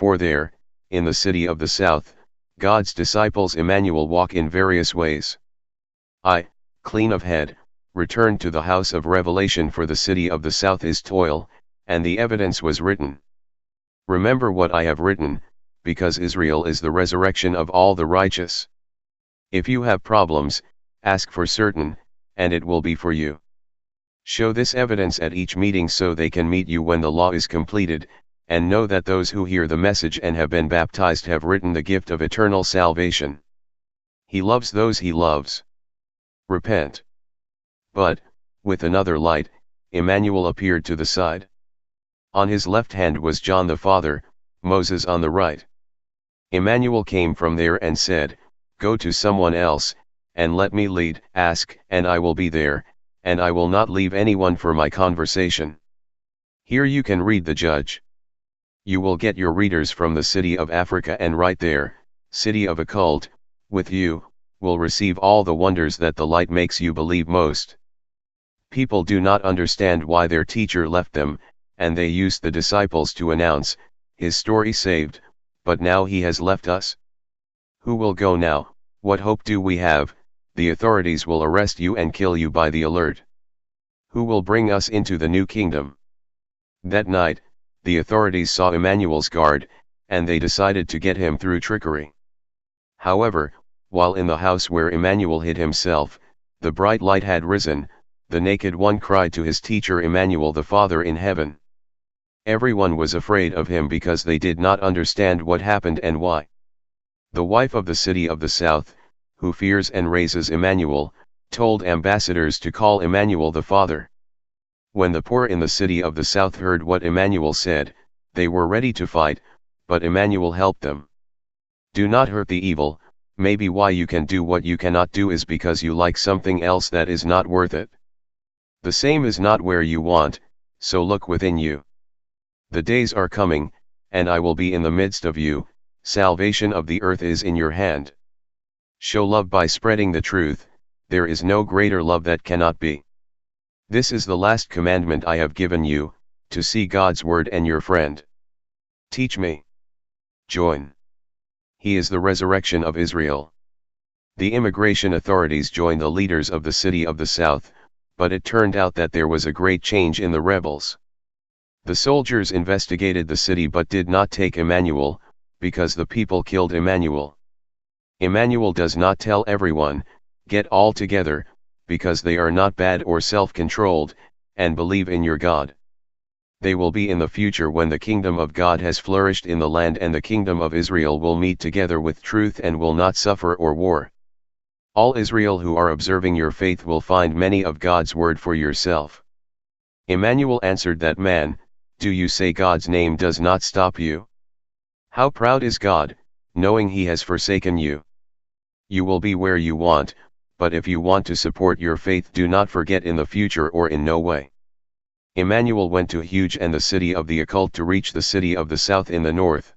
For there, in the city of the south, God's disciples Emmanuel walk in various ways. I, clean of head, returned to the house of revelation, for the city of the south is toil, and the evidence was written. Remember what I have written, because Israel is the resurrection of all the righteous. If you have problems, ask for certain, and it will be for you. Show this evidence at each meeting so they can meet you when the law is completed, and know that those who hear the message and have been baptized have written the gift of eternal salvation. He loves those he loves. Repent. But, with another light, Emmanuel appeared to the side. On his left hand was John the Father, Moses on the right. Emmanuel came from there and said, Go to someone else, and let me lead. Ask, and I will be there, and I will not leave anyone for my conversation. Here you can read the judge. You will get your readers from the city of Africa, and right there, city of occult, with you, will receive all the wonders that the light makes you believe most. People do not understand why their teacher left them, and they use the disciples to announce, his story saved, but now he has left us. Who will go now? What hope do we have? The authorities will arrest you and kill you by the alert. Who will bring us into the new kingdom? That night, the authorities saw Emmanuel's guard, and they decided to get him through trickery. However, while in the house where Emmanuel hid himself, the bright light had risen. The naked one cried to his teacher Emmanuel, the Father in heaven. Everyone was afraid of him because they did not understand what happened and why. The wife of the city of the south, who fears and raises Emmanuel, told ambassadors to call Emmanuel the Father. When the poor in the city of the south heard what Emmanuel said, they were ready to fight, but Emmanuel helped them. Do not hurt the evil. Maybe why you can do what you cannot do is because you like something else that is not worth it. The same is not where you want, so look within you. The days are coming, and I will be in the midst of you. Salvation of the earth is in your hand. Show love by spreading the truth. There is no greater love that cannot be. This is the last commandment I have given you, to see God's word and your friend. Teach me. Join. He is the resurrection of Israel. The immigration authorities joined the leaders of the city of the south, but it turned out that there was a great change in the rebels. The soldiers investigated the city but did not take Emmanuel, because the people killed Emmanuel. Emmanuel does not tell everyone, get all together, because they are not bad or self-controlled, and believe in your God. They will be in the future when the kingdom of God has flourished in the land, and the kingdom of Israel will meet together with truth and will not suffer or war. All Israel who are observing your faith will find many of God's word for yourself. Emmanuel answered that man, do you say God's name does not stop you? How proud is God, knowing he has forsaken you. You will be where you want, but if you want to support your faith, do not forget in the future or in no way. Emmanuel went to Huge and the city of the occult to reach the city of the south in the north.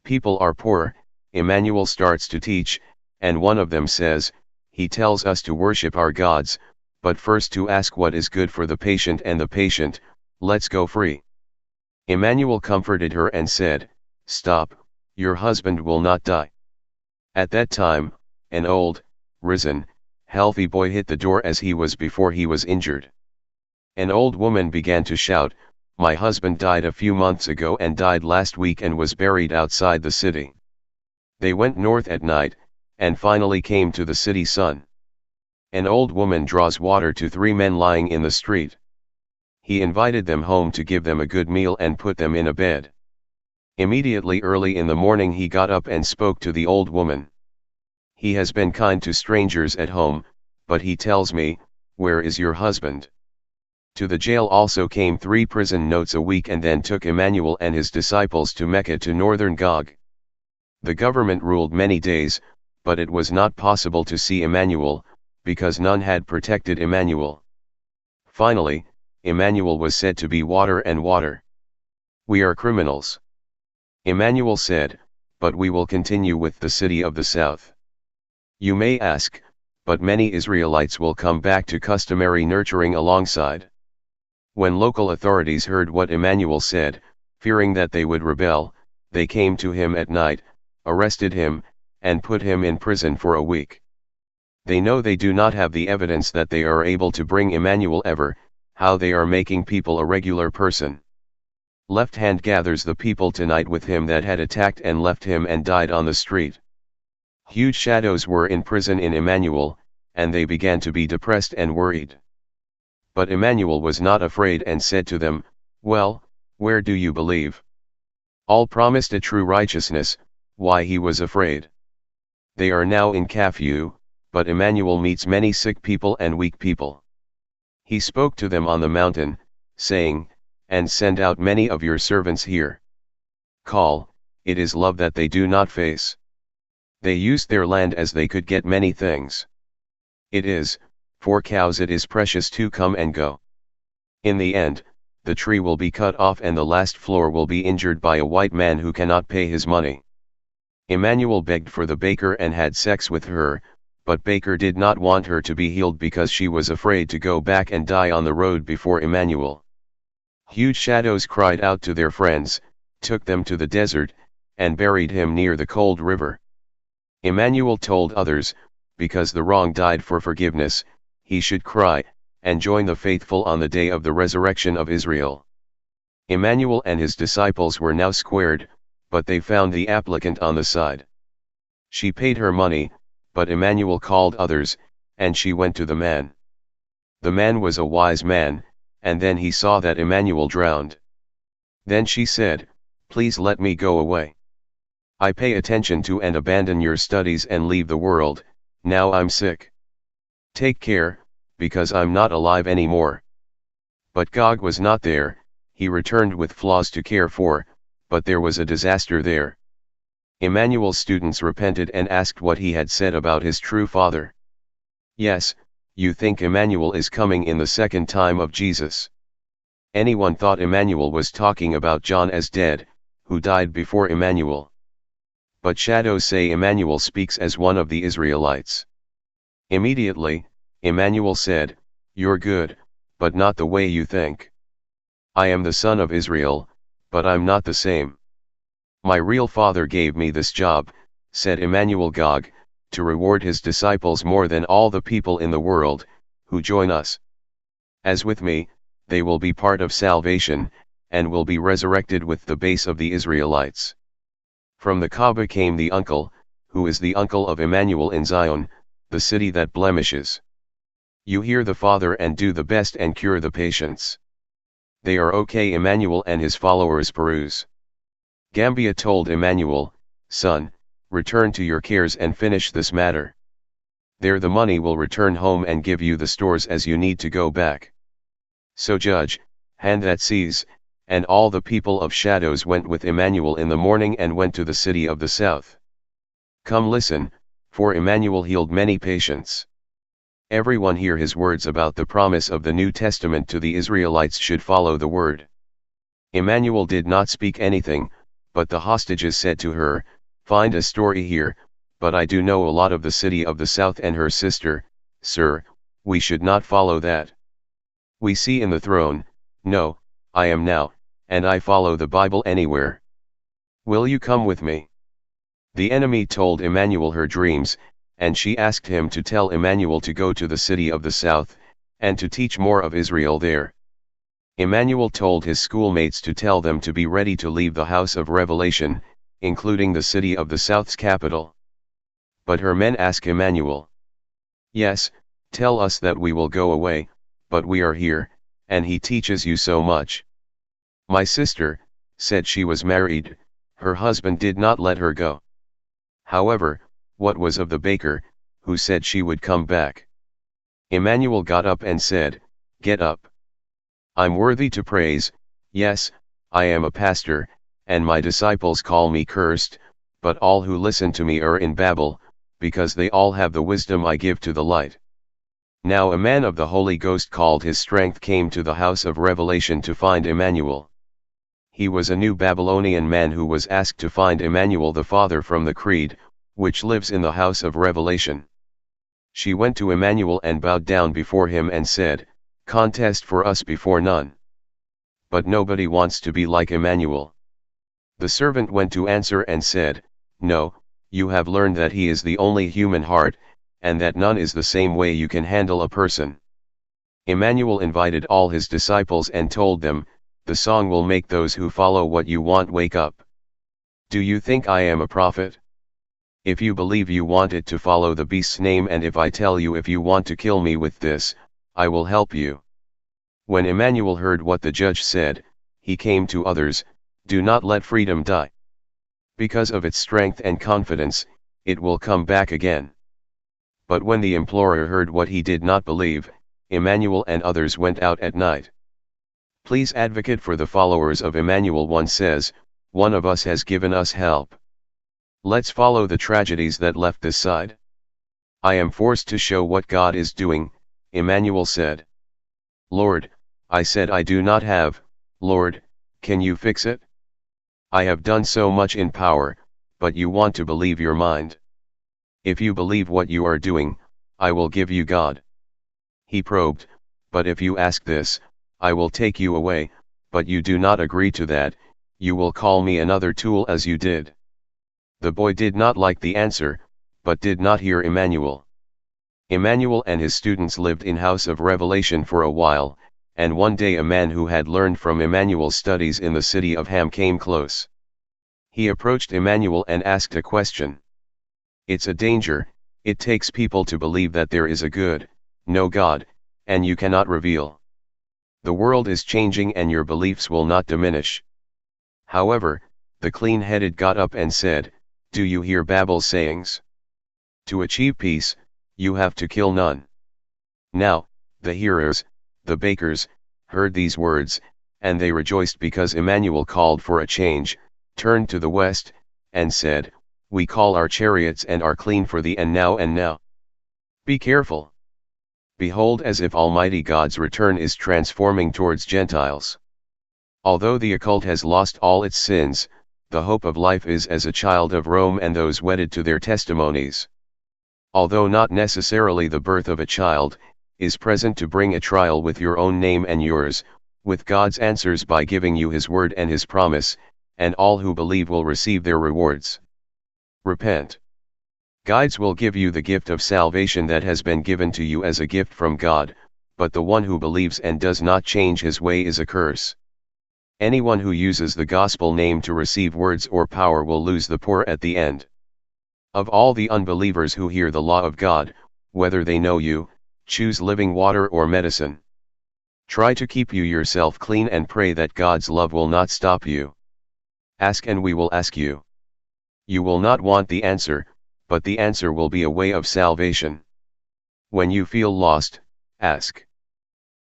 People are poor. Emmanuel starts to teach, and one of them says, he tells us to worship our gods, but first to ask what is good for the patient, and the patient, let's go free. Emmanuel comforted her and said, stop, your husband will not die. At that time, an old, risen, healthy boy hit the door as he was before he was injured. An old woman began to shout, my husband died a few months ago and died last week and was buried outside the city. They went north at night, and finally came to the city sun. An old woman draws water to 3 men lying in the street. He invited them home to give them a good meal and put them in a bed. Immediately early in the morning he got up and spoke to the old woman. He has been kind to strangers at home, but he tells me, where is your husband? To the jail also came 3 prison notes a week, and then took Emmanuel and his disciples to Mecca, to northern Gog. The government ruled many days, but it was not possible to see Emmanuel, because none had protected Emmanuel. Finally, Emmanuel was said to be water and water. We are criminals. Emmanuel said, but we will continue with the city of the south. You may ask, but many Israelites will come back to customary nurturing alongside. When local authorities heard what Emmanuel said, fearing that they would rebel, they came to him at night, arrested him, and put him in prison for a week. They know they do not have the evidence that they are able to bring Emmanuel ever, how they are making people a regular person. Left hand gathers the people tonight with him that had attacked and left him and died on the street. Huge shadows were in prison in Emmanuel, and they began to be depressed and worried. But Emmanuel was not afraid and said to them, "Well, where do you believe?" All promised a true righteousness, why he was afraid. They are now in Caphew, but Emmanuel meets many sick people and weak people. He spoke to them on the mountain, saying, "And send out many of your servants here. Call, it is love that they do not face. They used their land as they could get many things. It is, for cows it is precious to come and go. In the end, the tree will be cut off and the last floor will be injured by a white man who cannot pay his money." Emmanuel begged for the baker and had sex with her, but baker did not want her to be healed because she was afraid to go back and die on the road before Emmanuel. Huge shadows cried out to their friends, took them to the desert, and buried him near the cold river. Emmanuel told others, because the wrong died for forgiveness, he should cry, and join the faithful on the day of the resurrection of Israel. Emmanuel and his disciples were now squared, but they found the applicant on the side. She paid her money, but Emmanuel called others, and she went to the man. The man was a wise man, and then he saw that Emmanuel drowned. Then she said, "Please let me go away. I pay attention to and abandon your studies and leave the world, now I'm sick. Take care, because I'm not alive anymore." But God was not there, he returned with flaws to care for, but there was a disaster there. Emmanuel's students repented and asked what he had said about his true father. Yes, you think Emmanuel is coming in the second time of Jesus. Anyone thought Emmanuel was talking about John as dead, who died before Emmanuel. But shadows say Emmanuel speaks as one of the Israelites. Immediately, Emmanuel said, "You're good, but not the way you think. I am the son of Israel, but I'm not the same. My real father gave me this job," said Emmanuel Gog, "to reward his disciples more than all the people in the world, who join us. As with me, they will be part of salvation, and will be resurrected with the base of the Israelites." From the Kaaba came the uncle, who is the uncle of Emmanuel in Zion, the city that blemishes. You hear the Father and do the best and cure the patients. They are okay. Emmanuel and his followers peruse. Gambia told Emmanuel, "Son, return to your cares and finish this matter. There the money will return home and give you the stores as you need to go back." So judge, hand that sees, and all the people of shadows went with Emmanuel in the morning and went to the city of the south. Come listen, for Emmanuel healed many patients. Everyone hear his words about the promise of the New Testament to the Israelites should follow the word. Emmanuel did not speak anything, but the hostages said to her, "Find a story here, but I do know a lot of the city of the south and her sister, sir, we should not follow that. We see in the throne, no, I am now, and I follow the Bible anywhere. Will you come with me?" The enemy told Emmanuel her dreams, and she asked him to tell Emmanuel to go to the city of the south, and to teach more of Israel there. Emmanuel told his schoolmates to tell them to be ready to leave the house of revelation, including the city of the south's capital. But her men asked Emmanuel, "Yes, tell us that we will go away, but we are here, and he teaches you so much." My sister said she was married, her husband did not let her go. However, what was of the baker, who said she would come back? Emmanuel got up and said, "Get up. I'm worthy to praise, yes, I am a pastor, and my disciples call me cursed, but all who listen to me are in Babel, because they all have the wisdom I give to the light." Now a man of the Holy Ghost called his strength came to the house of revelation to find Emmanuel. He was a new Babylonian man who was asked to find Emmanuel the Father from the creed, which lives in the house of revelation. She went to Emmanuel and bowed down before him and said, "Contest for us before none." But nobody wants to be like Emmanuel. The servant went to answer and said, "No, you have learned that he is the only human heart, and that none is the same way you can handle a person." Emmanuel invited all his disciples and told them, "The song will make those who follow what you want wake up. Do you think I am a prophet? If you believe you want it to follow the beast's name, and if I tell you if you want to kill me with this, I will help you." When Emmanuel heard what the judge said, he came to others, "Do not let freedom die. Because of its strength and confidence, it will come back again." But when the implorer heard what he did not believe, Emmanuel and others went out at night. Please advocate for the followers of Emmanuel. One says, "One of us has given us help. Let's follow the tragedies that left this side." "I am forced to show what God is doing," Emmanuel said. "Lord, I said I do not have, Lord, can you fix it? I have done so much in power, but you want to believe your mind. If you believe what you are doing, I will give you God." He probed, "But if you ask this, I will take you away, but you do not agree to that, you will call me another tool as you did." The boy did not like the answer, but did not hear Emmanuel. Emmanuel and his students lived in House of Revelation for a while, and one day a man who had learned from Emmanuel's studies in the city of Ham came close. He approached Emmanuel and asked a question. "It's a danger, it takes people to believe that there is a good, no God, and you cannot reveal. The world is changing and your beliefs will not diminish." However, the clean-headed got up and said, "Do you hear Babel's sayings? To achieve peace, you have to kill none." Now, the hearers, the bakers, heard these words, and they rejoiced because Emmanuel called for a change, turned to the west, and said, "We call our chariots and are clean for thee and now. Be careful. Behold, as if Almighty God's return is transforming towards Gentiles. Although the occult has lost all its sins, the hope of life is as a child of Rome and those wedded to their testimonies. Although not necessarily the birth of a child, is present to bring a trial with your own name and yours, with God's answers by giving you His word and His promise, and all who believe will receive their rewards. Repent. Guides will give you the gift of salvation that has been given to you as a gift from God, but the one who believes and does not change his way is a curse. Anyone who uses the gospel name to receive words or power will lose the poor at the end. Of all the unbelievers who hear the law of God, whether they know you, choose living water or medicine. Try to keep you yourself clean and pray that God's love will not stop you. Ask and we will ask you. You will not want the answer, but the answer will be a way of salvation. When you feel lost, ask.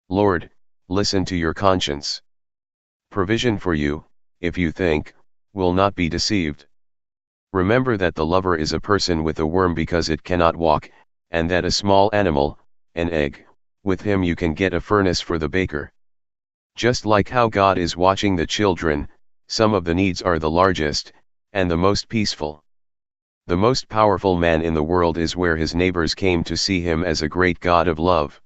Lord, listen to your conscience. Provision for you, if you think, will not be deceived. Remember that the lover is a person with a worm because it cannot walk, and that a small animal, an egg, with him you can get a furnace for the baker. Just like how God is watching the children, some of the needs are the largest, and the most peaceful. The most powerful man in the world is where his neighbors came to see him as a great God of love.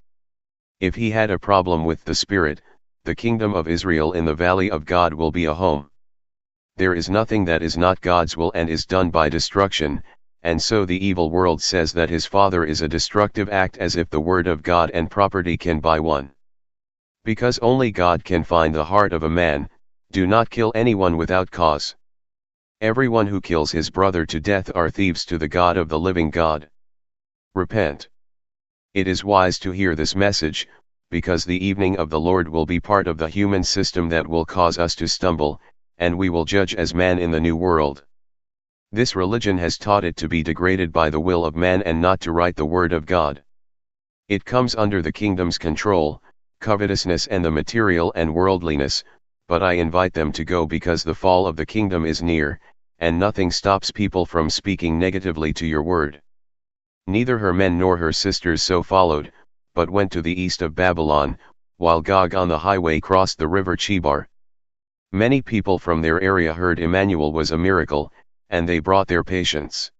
If he had a problem with the Spirit, the kingdom of Israel in the valley of God will be a home. There is nothing that is not God's will and is done by destruction, and so the evil world says that his father is a destructive act as if the word of God and property can buy one. Because only God can find the heart of a man, do not kill anyone without cause. Everyone who kills his brother to death are thieves to the God of the living God. Repent. It is wise to hear this message, because the evening of the Lord will be part of the human system that will cause us to stumble, and we will judge as man in the new world. This religion has taught it to be degraded by the will of man and not to write the word of God. It comes under the kingdom's control, covetousness and the material and worldliness, but I invite them to go because the fall of the kingdom is near, and nothing stops people from speaking negatively to your word. Neither her men nor her sisters so followed, but went to the east of Babylon, while Gog on the highway crossed the river Chebar. Many people from their area heard Emmanuel was a miracle, and they brought their patients.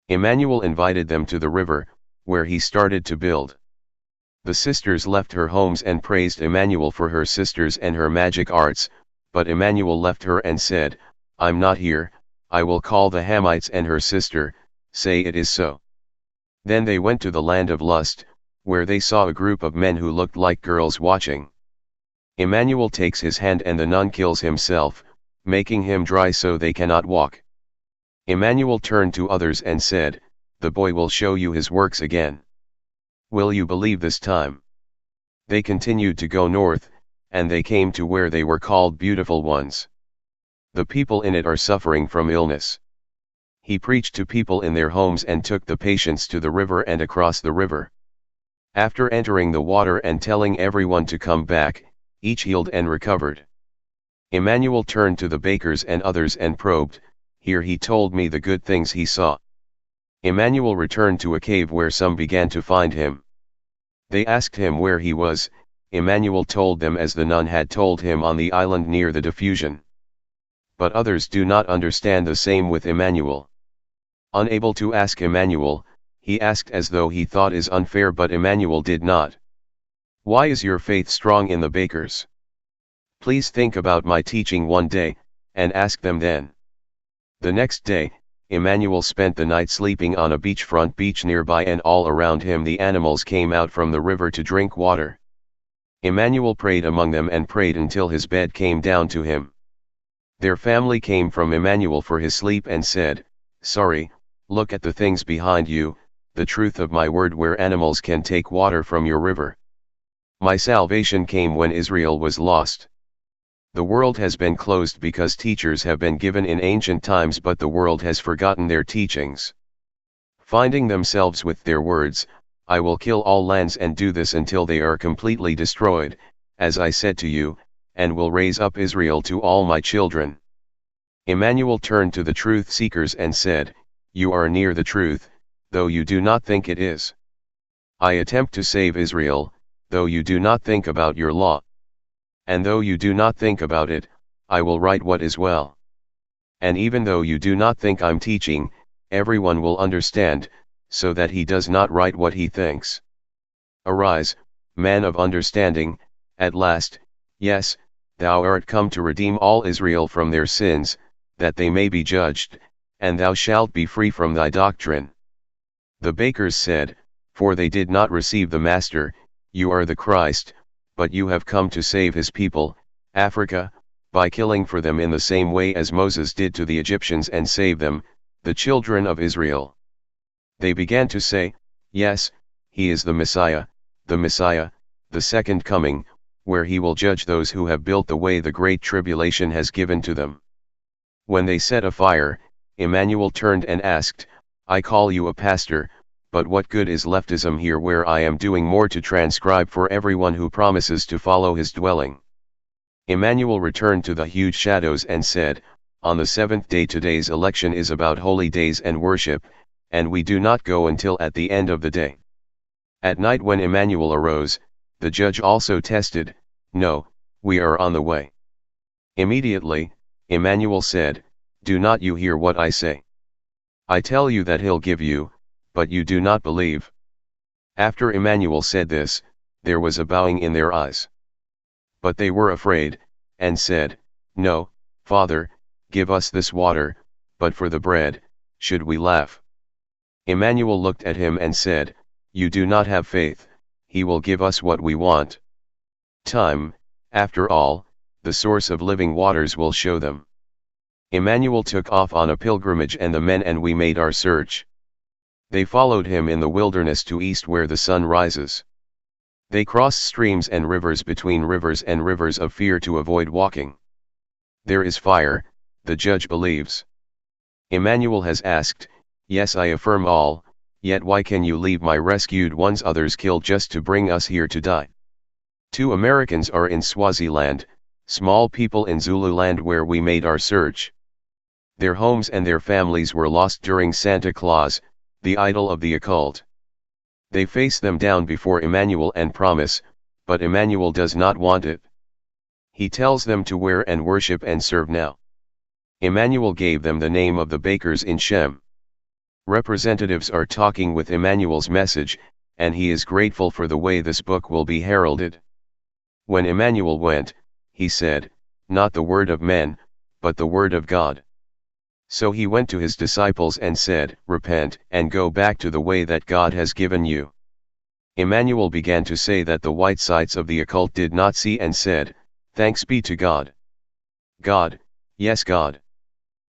Emmanuel invited them to the river, where he started to build. The sisters left her homes and praised Emmanuel for her sisters and her magic arts, but Emmanuel left her and said, I'm not here, I will call the Hamites and her sister, say it is so. Then they went to the land of Lust, where they saw a group of men who looked like girls watching. Emmanuel takes his hand and the nun kills himself, making him dry so they cannot walk. Emmanuel turned to others and said, the boy will show you his works again. Will you believe this time? They continued to go north, and they came to where they were called Beautiful Ones. The people in it are suffering from illness. He preached to people in their homes and took the patients to the river and across the river. After entering the water and telling everyone to come back, each healed and recovered. Emmanuel turned to the bakers and others and probed, here he told me the good things he saw. Emmanuel returned to a cave where some began to find him. They asked him where he was. Emmanuel told them as the nun had told him on the island near the diffusion. But others do not understand the same with Emmanuel. Unable to ask Emmanuel, he asked as though he thought is unfair, but Emmanuel did not. Why is your faith strong in the bakers? Please think about my teaching one day, and ask them then. The next day, Emmanuel spent the night sleeping on a beachfront beach nearby, and all around him the animals came out from the river to drink water. Emmanuel prayed among them and prayed until his bed came down to him. Their family came from Emmanuel for his sleep and said, sorry, look at the things behind you, the truth of my word, where animals can take water from your river. My salvation came when Israel was lost. The world has been closed because teachers have been given in ancient times, but the world has forgotten their teachings. Finding themselves with their words, I will kill all lands and do this until they are completely destroyed, as I said to you, and will raise up Israel to all my children. Emmanuel turned to the truth seekers and said, you are near the truth, though you do not think it is. I attempt to save Israel, though you do not think about your law. And though you do not think about it, I will write what is well. And even though you do not think I'm teaching, everyone will understand, so that he does not write what he thinks. Arise, man of understanding, at last, yes, thou art come to redeem all Israel from their sins, that they may be judged, and thou shalt be free from thy doctrine. The bakers said, for they did not receive the Master, you are the Christ, but you have come to save his people, Africa, by killing for them in the same way as Moses did to the Egyptians, and save them, the children of Israel. They began to say, yes, he is the Messiah, the second coming, where he will judge those who have built the way the great tribulation has given to them. When they set afire, Emmanuel turned and asked, I call you a pastor, but what good is leftism here, where I am doing more to transcribe for everyone who promises to follow his dwelling? Emmanuel returned to the huge shadows and said, on the seventh day today's election is about holy days and worship, and we do not go until at the end of the day. At night when Emmanuel arose, the judge also tested, no, we are on the way. Immediately, Emmanuel said, do not you hear what I say? I tell you that he'll give you, but you do not believe. After Emmanuel said this, there was a bowing in their eyes. But they were afraid, and said, no, Father, give us this water, but for the bread, should we laugh? Emmanuel looked at him and said, you do not have faith, he will give us what we want. Time, after all, the source of living waters will show them. Emmanuel took off on a pilgrimage, and the men and we made our search. They followed him in the wilderness to east where the sun rises. They crossed streams and rivers between rivers and rivers of fear to avoid walking. There is fire, the judge believes. Emmanuel has asked, yes, I affirm all, yet why can you leave my rescued ones others killed just to bring us here to die? 2 Americans are in Swaziland, small people in Zululand where we made our search. Their homes and their families were lost during Santa Claus, the idol of the occult. They face them down before Emmanuel and promise, but Emmanuel does not want it. He tells them to wear and worship and serve now. Emmanuel gave them the name of the bakers in Shem. Representatives are talking with Emmanuel's message, and he is grateful for the way this book will be heralded. When Emmanuel went, he said, not the word of men, but the word of God. So he went to his disciples and said, "Repent, and go back to the way that God has given you." Emmanuel began to say that the white sights of the occult did not see and said, "Thanks be to God." God, yes God.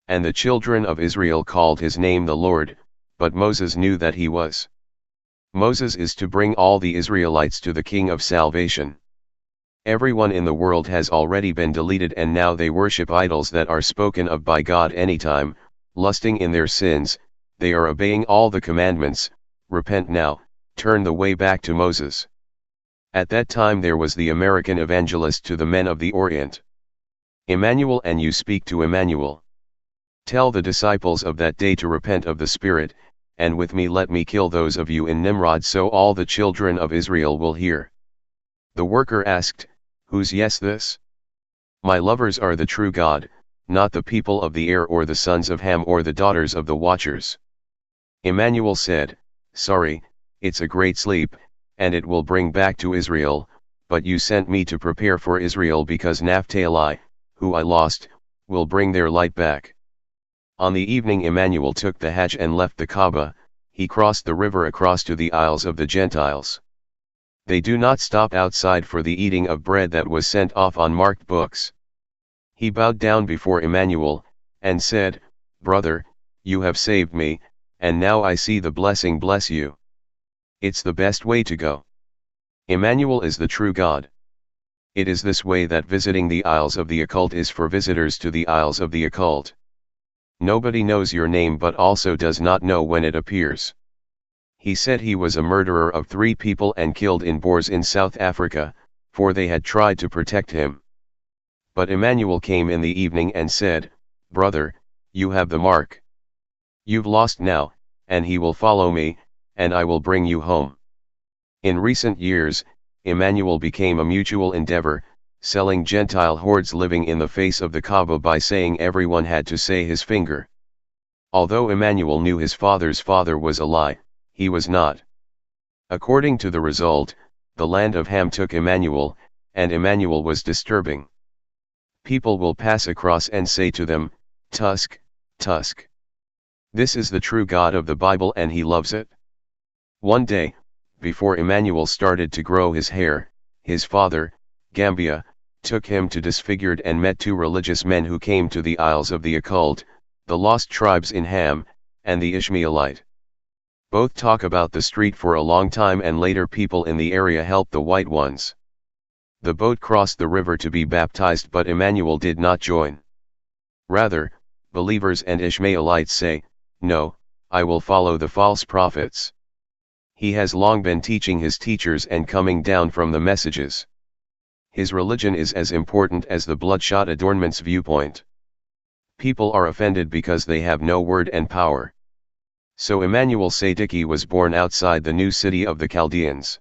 And the children of Israel called his name the Lord, but Moses knew that he was. Moses is to bring all the Israelites to the King of salvation. Everyone in the world has already been deleted and now they worship idols that are spoken of by God anytime, lusting in their sins, they are obeying all the commandments. Repent now, turn the way back to Moses. At that time there was the American evangelist to the men of the Orient. Emmanuel, and you speak to Emmanuel. Tell the disciples of that day to repent of the Spirit, and with me let me kill those of you in Nimrod, so all the children of Israel will hear. The worker asked, "Whose yes this?" "My lovers are the true God, not the people of the air or the sons of Ham or the daughters of the watchers." Emmanuel said, "Sorry, it's a great sleep, and it will bring back to Israel, but you sent me to prepare for Israel because Naphtali, who I lost, will bring their light back." On the evening Emmanuel took the Hajj and left the Kaaba. He crossed the river across to the Isles of the Gentiles. They do not stop outside for the eating of bread that was sent off on marked books. He bowed down before Emmanuel, and said, "Brother, you have saved me, and now I see the blessing bless you. It's the best way to go. Emmanuel is the true God." It is this way that visiting the Isles of the Occult is for visitors to the Isles of the Occult. Nobody knows your name but also does not know when it appears. He said he was a murderer of 3 people and killed in Boers in South Africa, for they had tried to protect him. But Emmanuel came in the evening and said, "Brother, you have the mark. You've lost now, and he will follow me, and I will bring you home." In recent years, Emmanuel became a mutual endeavor, selling Gentile hordes living in the face of the Kaaba by saying everyone had to say his finger. Although Emmanuel knew his father's father was a lie, he was not. According to the result, the land of Ham took Emmanuel, and Emmanuel was disturbing. People will pass across and say to them, "Tusk, tusk." This is the true God of the Bible and he loves it. One day, before Emmanuel started to grow his hair, his father, Gambia, took him to Disfigured and met 2 religious men who came to the Isles of the Occult, the lost tribes in Ham, and the Ishmaelite. Both talk about the street for a long time and later people in the area help the white ones. The boat crossed the river to be baptized but Emmanuel did not join. Rather, believers and Ishmaelites say, "No, I will follow the false prophets." He has long been teaching his teachers and coming down from the messages. His religion is as important as the bloodshot adornments viewpoint. People are offended because they have no word and power. So Emmanuel Sadiki was born outside the new city of the Chaldeans.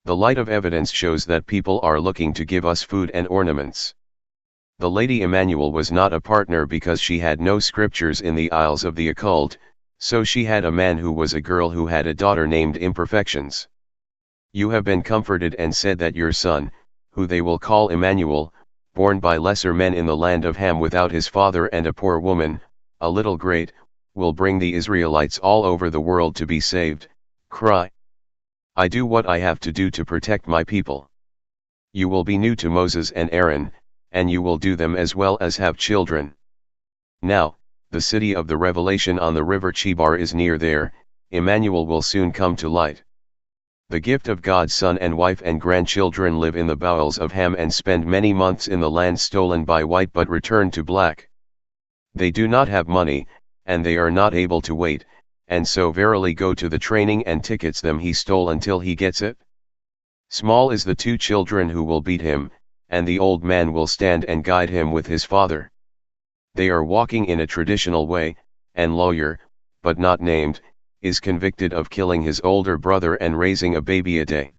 The light of evidence shows that people are looking to give us food and ornaments. The Lady Emmanuel was not a partner because she had no scriptures in the Isles of the Occult, so she had a man who was a girl who had a daughter named Imperfections. You have been comforted and said that your son, who they will call Emmanuel, born by lesser men in the land of Ham without his father and a poor woman, a little great, will bring the Israelites all over the world to be saved. Cry. I do what I have to do to protect my people. You will be new to Moses and Aaron, and you will do them as well as have children. Now, the city of the Revelation on the river Chebar is near there. Emmanuel will soon come to light. The gift of God's son and wife and grandchildren live in the bowels of Ham and spend many months in the land stolen by white but return to black. They do not have money, and they are not able to wait, and so verily go to the training and tickets them he stole until he gets it. Small is the 2 children who will beat him, and the old man will stand and guide him with his father. They are walking in a traditional way, and lawyer, but not named, is convicted of killing his older brother and raising a baby a day.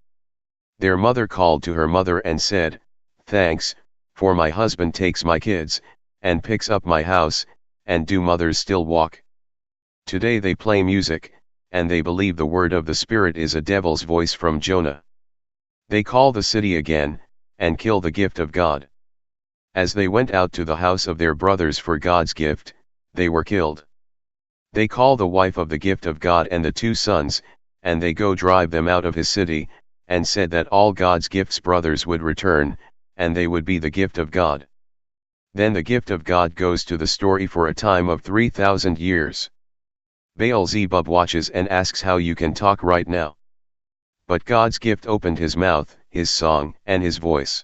Their mother called to her mother and said, "Thanks, for my husband takes my kids, and picks up my house, and do mothers still walk?" Today they play music, and they believe the word of the Spirit is a devil's voice from Jonah. They call the city again, and kill the gift of God. As they went out to the house of their brothers for God's gift, they were killed. They call the wife of the gift of God and the 2 sons, and they go drive them out of his city, and said that all God's gift's brothers would return, and they would be the gift of God. Then the gift of God goes to the story for a time of 3,000 years. Beelzebub watches and asks how you can talk right now. But God's gift opened his mouth, his song, and his voice.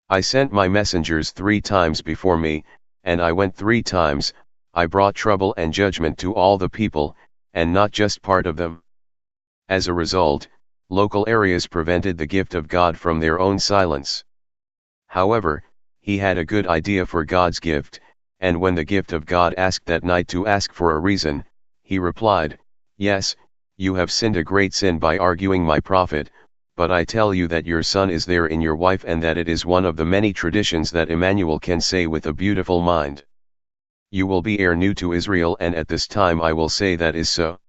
I sent my messengers 3 times before me, and I went 3 times, I brought trouble and judgment to all the people, and not just part of them. As a result, local areas prevented the gift of God from their own silence. However, he had a good idea for God's gift, and when the gift of God asked that night to ask for a reason, he replied, "Yes, you have sinned a great sin by arguing my prophet, but I tell you that your son is there in your wife and that it is one of the many traditions that Emmanuel can say with a beautiful mind. You will be heir new to Israel, and at this time I will say that is so.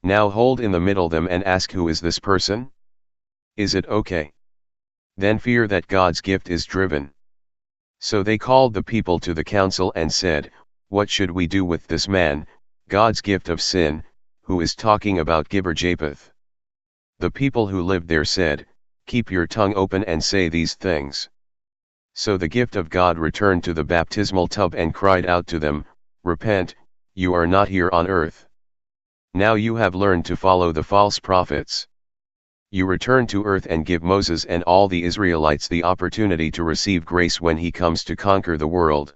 Now hold in the middle them and ask, who is this person? Is it okay? Then fear that God's gift is driven." So they called the people to the council and said, "What should we do with this man, God's gift of sin, who is talking about Giver-Japheth?" The people who lived there said, "Keep your tongue open and say these things." So the gift of God returned to the baptismal tub and cried out to them, "Repent, you are not here on earth. Now you have learned to follow the false prophets. You return to earth and give Moses and all the Israelites the opportunity to receive grace when he comes to conquer the world."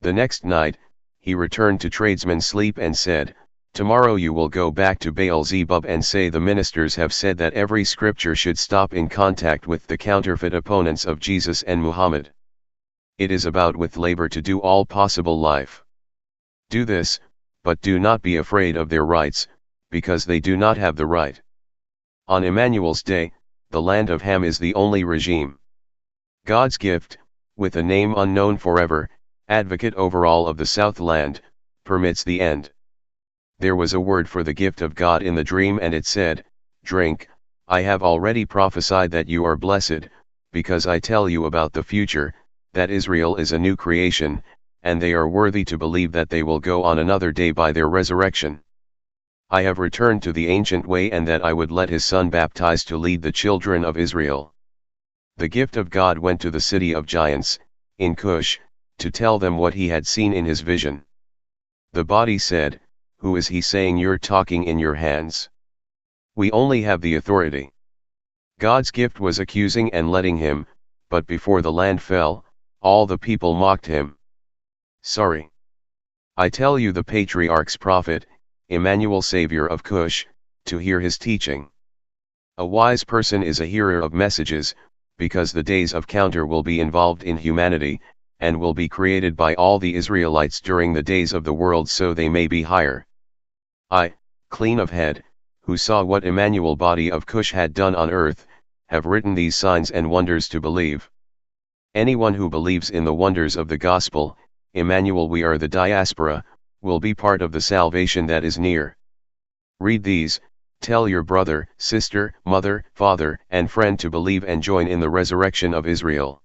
The next night, he returned to tradesmen's sleep and said, "Tomorrow you will go back to Beelzebub and say the ministers have said that every scripture should stop in contact with the counterfeit opponents of Jesus and Muhammad. It is about with labor to do all possible life. Do this, but do not be afraid of their rights, because they do not have the right. On Emmanuel's day, the land of Ham is the only regime. God's gift, with a name unknown forever, advocate over all of the Southland, permits the end. There was a word for the gift of God in the dream, and it said, 'Drink, I have already prophesied that you are blessed, because I tell you about the future, that Israel is a new creation, and they are worthy to believe that they will go on another day by their resurrection. I have returned to the ancient way, and that I would let his son baptize to lead the children of Israel.' The gift of God went to the city of giants, in Cush, to tell them what he had seen in his vision. The body said, 'Who is he saying you're talking in your hands? We only have the authority.' God's gift was accusing and letting him, but before the land fell, all the people mocked him. Sorry. I tell you, the patriarch's prophet, Emmanuel, Savior of Cush, to hear his teaching. A wise person is a hearer of messages, because the days of counter will be involved in humanity, and will be created by all the Israelites during the days of the world, so they may be higher. I, clean of head, who saw what Emmanuel body of Cush had done on earth, have written these signs and wonders to believe. Anyone who believes in the wonders of the gospel, Emmanuel, we are the diaspora, will be part of the salvation that is near. Read these, tell your brother, sister, mother, father, and friend to believe and join in the resurrection of Israel.